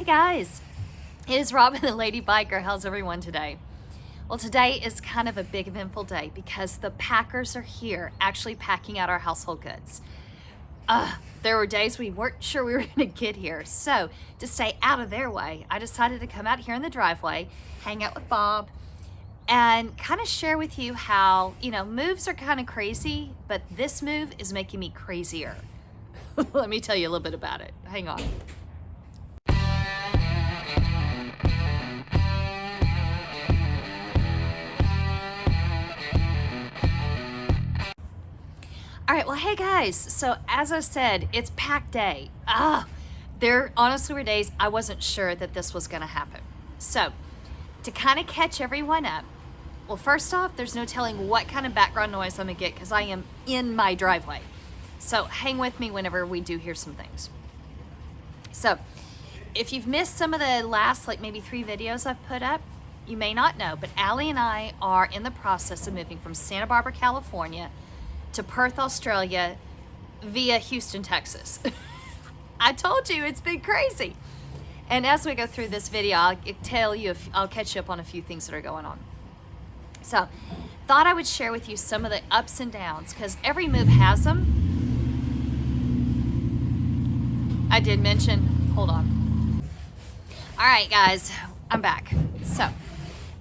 guys, it is Robin the Lady Biker. How's everyone today? Well, today is kind of a big eventful day because the packers are here actually packing out our household goods. There were days we weren't sure we were going to get here, so to stay out of their way, I decided to come out here in the driveway, hang out with Bob, and kind of share with you how, moves are kind of crazy, but this move is making me crazier. Let me tell you a little bit about it. Hang on. All right, well, hey guys, so as I said, it's pack day. There honestly were days I wasn't sure that this was gonna happen. So to kind of catch everyone up, well, first off, there's no telling what kind of background noise I'm gonna get because I am in my driveway. So hang with me whenever we do hear some things. So if you've missed some of the last maybe 3 videos I've put up, you may not know, but Aly and I are in the process of moving from Santa Barbara, California to Perth, Australia via Houston, Texas. I told you it's been crazy. And as we go through this video, I'll catch you up on a few things that are going on. So thought I would share with you some of the ups and downs because every move has them. I did mention, hold on. All right, guys, I'm back. So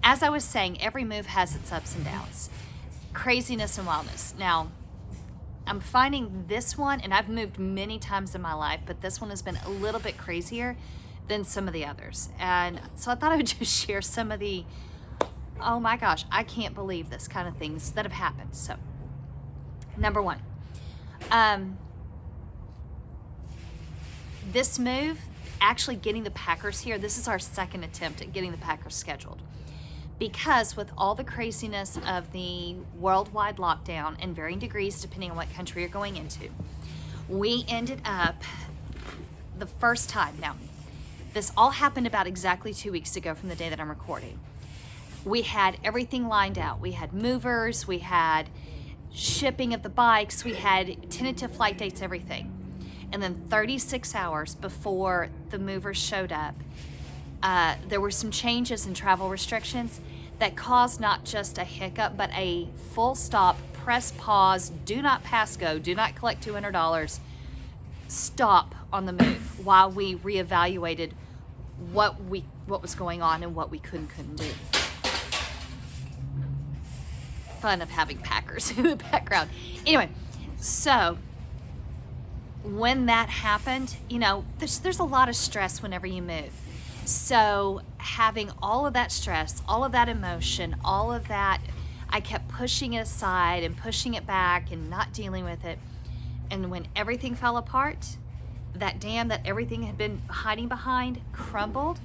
as I was saying, every move has its ups and downs. Craziness and wildness. Now, I'm finding this one, and I've moved many times in my life, but this one has been a little bit crazier than some of the others. And so I thought I would just share some of the, oh my gosh, I can't believe this kind of things that have happened. So, number one, this move, actually getting the packers here, this is our second attempt at getting the packers scheduled. Because with all the craziness of the worldwide lockdown and varying degrees depending on what country you're going into, we ended up the first time. Now, this all happened about exactly 2 weeks ago from the day that I'm recording. We had everything lined out. We had movers, we had shipping of the bikes, we had tentative flight dates, everything. And then 36 hours before the movers showed up, there were some changes in travel restrictions that caused not just a hiccup, but a full stop, press pause, do not pass go, do not collect $200, stop on the move while we reevaluated what was going on and what we couldn't do. Fun of having packers in the background. Anyway, so when that happened, there's a lot of stress whenever you move. So having all of that stress, all of that emotion, all of that, I kept pushing it aside and pushing it back and not dealing with it. And when everything fell apart, that dam that everything had been hiding behind crumbled,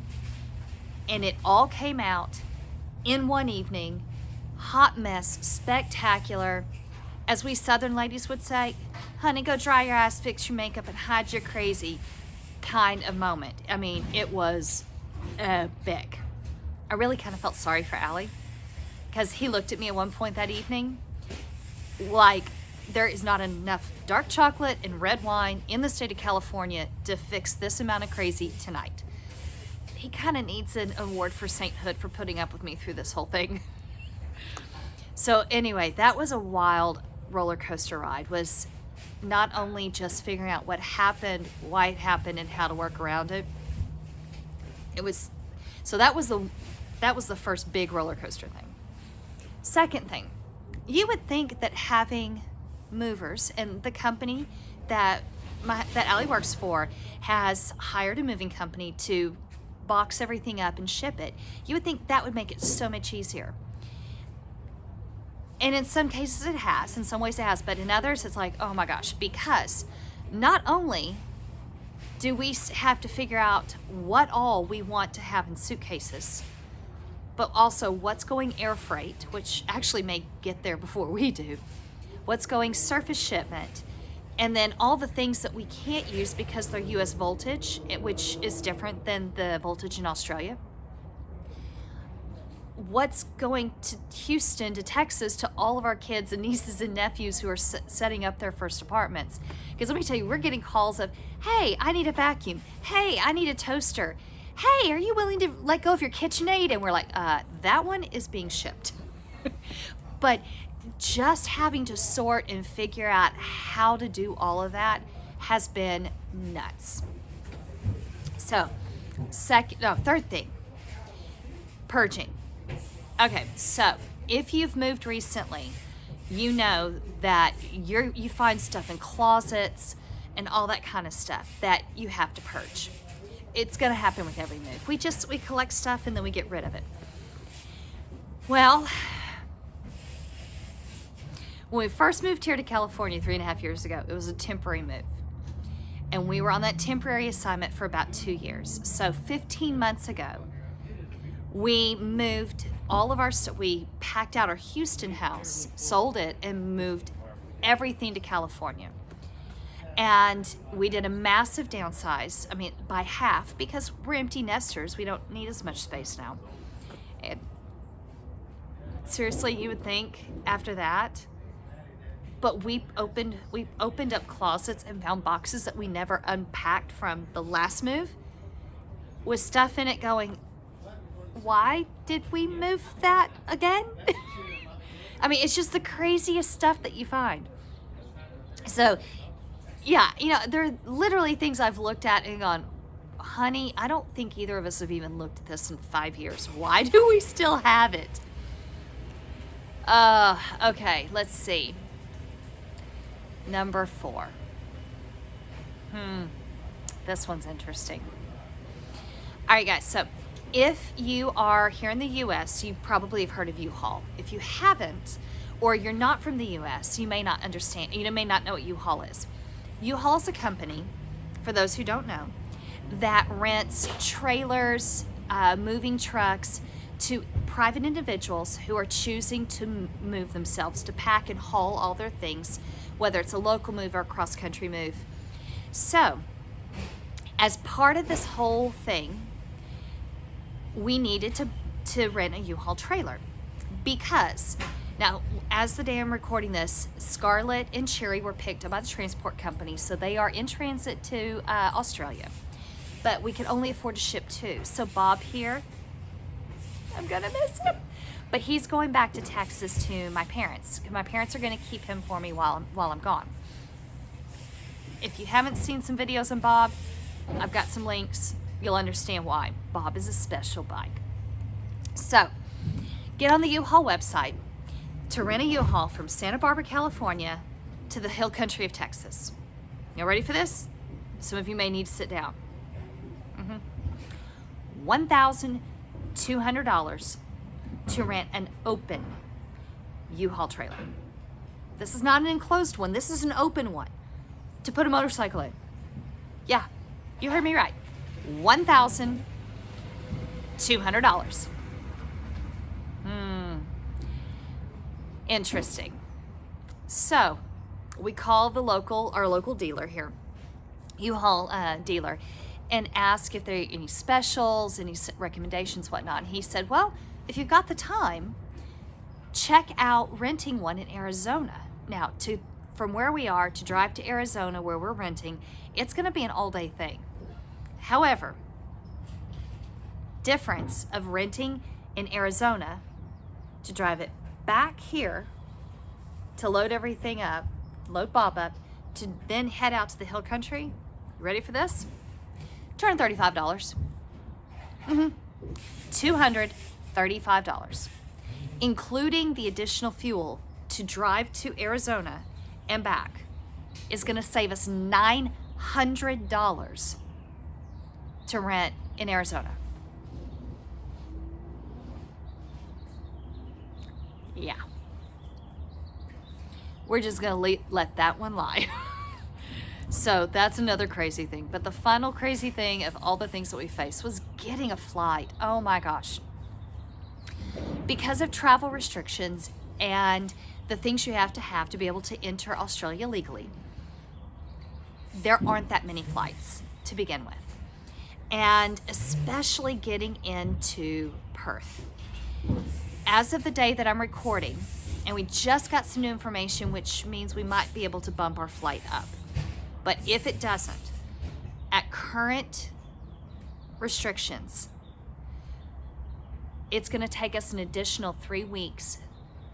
and it all came out in one evening. Hot mess, spectacular. As we Southern ladies would say, honey, go dry your ass, fix your makeup, and hide your crazy kind of moment. I mean, it was big. I really kind of felt sorry for Aly because he looked at me at one point that evening like there is not enough dark chocolate and red wine in the state of California to fix this amount of crazy tonight. He kind of needs an award for sainthood for putting up with me through this whole thing. So anyway, that was a wild roller coaster ride. Was not only just figuring out what happened, why it happened, and how to work around it. That was the first big roller coaster thing. Second thing, you would think that having movers and the company that Aly works for has hired a moving company to box everything up and ship it. You would think that would make it so much easier. And in some cases it has, in some ways it has, but in others it's like, oh my gosh, because not only do we have to figure out what all we want to have in suitcases, but also what's going air freight, which actually may get there before we do, what's going surface shipment, and then all the things that we can't use because they're US voltage, which is different than the voltage in Australia. What's going to Houston, to Texas, to all of our kids and nieces and nephews who are setting up their first apartments. Because let me tell you, we're getting calls of, hey, I need a vacuum. Hey, I need a toaster. hey, are you willing to let go of your KitchenAid? And we're like, that one is being shipped. But just having to sort and figure out how to do all of that has been nuts. So, third thing, purging. Okay, so if you've moved recently, you know that you find stuff in closets and all that kind of stuff that you have to purge. It's gonna happen with every move. We collect stuff and then we get rid of it. Well, when we first moved here to California 3.5 years ago, it was a temporary move. And we were on that temporary assignment for about 2 years. So 15 months ago, we moved all of our stuff. We packed out our Houston house, sold it, and moved everything to California. And we did a massive downsize, by half, because we're empty nesters. We don't need as much space now. And seriously, you would think after that, but we opened up closets and found boxes that we never unpacked from the last move with stuff in it going, why did we move that again? It's just the craziest stuff that you find. So, yeah, there are literally things I've looked at and gone, honey, I don't think either of us have even looked at this in 5 years. Why do we still have it? Okay, let's see. Number 4. This one's interesting. All right, guys, so if you are here in the U.S., you probably have heard of U-Haul. If you haven't, or you're not from the U.S., you may not understand, you may not know what U-Haul is. U-Haul is a company, for those who don't know, that rents trailers, moving trucks to private individuals who are choosing to move themselves, to pack and haul all their things, whether it's a local move or a cross-country move. So, as part of this whole thing, we needed to rent a U-Haul trailer because, now, as the day I'm recording this, Scarlett and Cherry were picked up by the transport company, so they are in transit to Australia. But we can only afford to ship 2. So Bob here, I'm gonna miss him. But he's going back to Texas to my parents. My parents are gonna keep him for me while I'm gone. If you haven't seen some videos on Bob, I've got some links. You'll understand why. Bob is a special bike. So, get on the U-Haul website to rent a U-Haul from Santa Barbara, California to the hill country of Texas. You ready for this? Some of you may need to sit down. $1,200 to rent an open U-Haul trailer. This is not an enclosed one. This is an open one to put a motorcycle in. Yeah, you heard me right. $1,200. Interesting. So, we call our local dealer here, U-Haul dealer, and ask if there are any specials, any recommendations, whatnot. And he said, well, if you've got the time, check out renting one in Arizona. Now, from where we are to drive to Arizona where we're renting, it's going to be an all-day thing. However, difference of renting in Arizona to drive it back here to load everything up, load Bob up, to then head out to the hill country. You ready for this? $235. $235, including the additional fuel to drive to Arizona and back, is going to save us $900 to rent in Arizona. Yeah. We're just going to let that one lie. So that's another crazy thing. But the final crazy thing of all the things that we faced was getting a flight. Oh my gosh. Because of travel restrictions and the things you have to be able to enter Australia legally, there aren't that many flights to begin with. And especially getting into Perth. As of the day that I'm recording, and we just got some new information, which means we might be able to bump our flight up. But if it doesn't, at current restrictions. It's going to take us an additional 3 weeks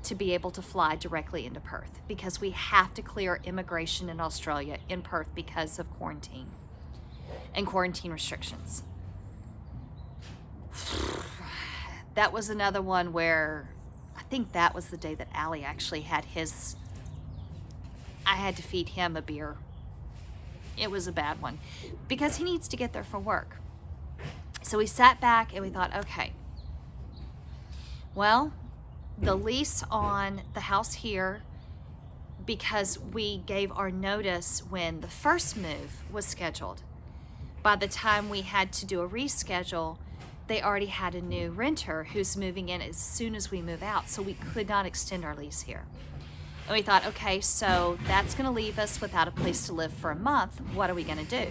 to be able to fly directly into Perth, because we have to clear immigration in Australia in Perth because of quarantine and quarantine restrictions. That was another one where I think that was the day that Aly actually had his, I had to feed him a beer. It was a bad one because he needs to get there for work. So we sat back and we thought, okay, well, the lease on the house here, because we gave our notice when the first move was scheduled, by the time we had to do a reschedule, they already had a new renter who's moving in as soon as we move out, so we could not extend our lease here. And we thought, okay, so that's gonna leave us without a place to live for a month. What are we gonna do?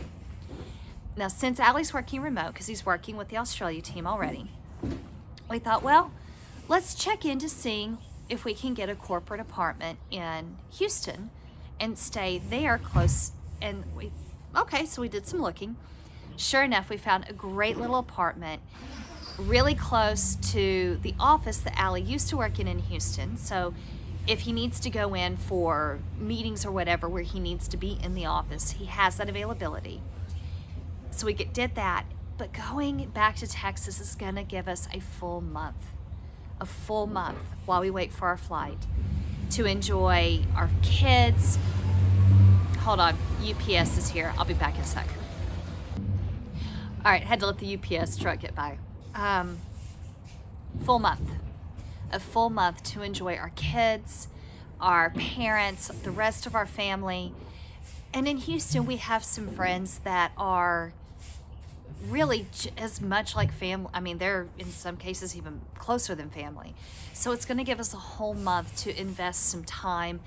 Now, since Aly's working remote, because he's working with the Australia team already, we thought, well, let's check into seeing if we can get a corporate apartment in Houston and stay there close. And so we did some looking. Sure enough, we found a great little apartment really close to the office that Aly used to work in Houston. So if he needs to go in for meetings or whatever where he needs to be in the office, he has that availability. So we did that. But going back to Texas is gonna give us a full month while we wait for our flight to enjoy our kids. Hold on, UPS is here. I'll be back in a sec. All right, had to let the UPS truck get by. A full month to enjoy our kids, our parents, the rest of our family. And in Houston, we have some friends that are really as much like family. I mean, they're in some cases even closer than family. So it's going to give us a whole month to invest some time,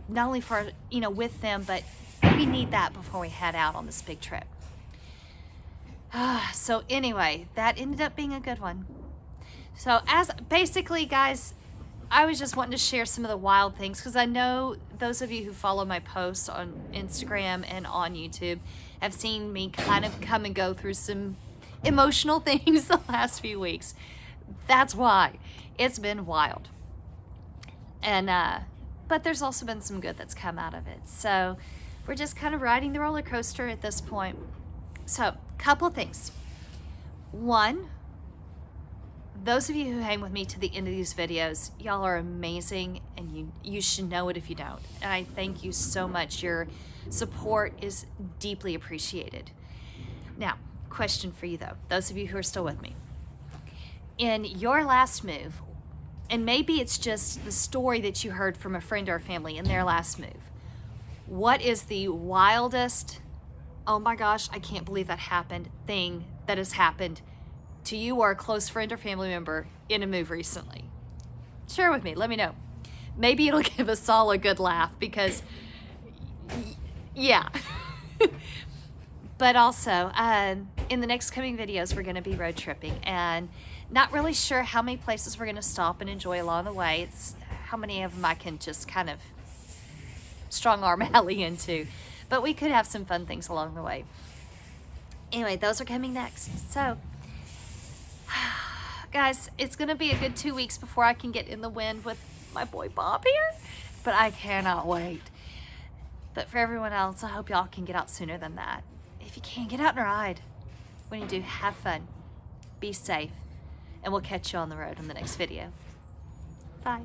not only for, with them, but we need that before we head out on this big trip. So anyway, that ended up being a good one. So basically, guys, I was just wanting to share some of the wild things, because I know those of you who follow my posts on Instagram and on YouTube have seen me kind of come and go through some emotional things the last few weeks. That's why. It's been wild. And but there's also been some good that's come out of it. So we're just kind of riding the roller coaster at this point. So, couple things. One, those of you who hang with me to the end of these videos, y'all are amazing, and you should know it if you don't. And I thank you so much. Your support is deeply appreciated. Now, question for you though, those of you who are still with me. In your last move, and maybe it's just the story that you heard from a friend or family in their last move, what is the wildest, oh my gosh, I can't believe that happened, thing that has happened to you or a close friend or family member in a move recently? Share with me, let me know. Maybe it'll give us all a good laugh, because yeah. But also, in the next coming videos, we're gonna be road tripping, and not really sure how many places we're gonna stop and enjoy along the way. It's how many of them I can just kind of strong arm Aly into. But we could have some fun things along the way. Anyway, those are coming next. So, guys, it's going to be a good 2 weeks before I can get in the wind with my boy Bob here. But I cannot wait. But for everyone else, I hope y'all can get out sooner than that. If you can, get out and ride. When you do, have fun. Be safe. And we'll catch you on the road in the next video. Bye.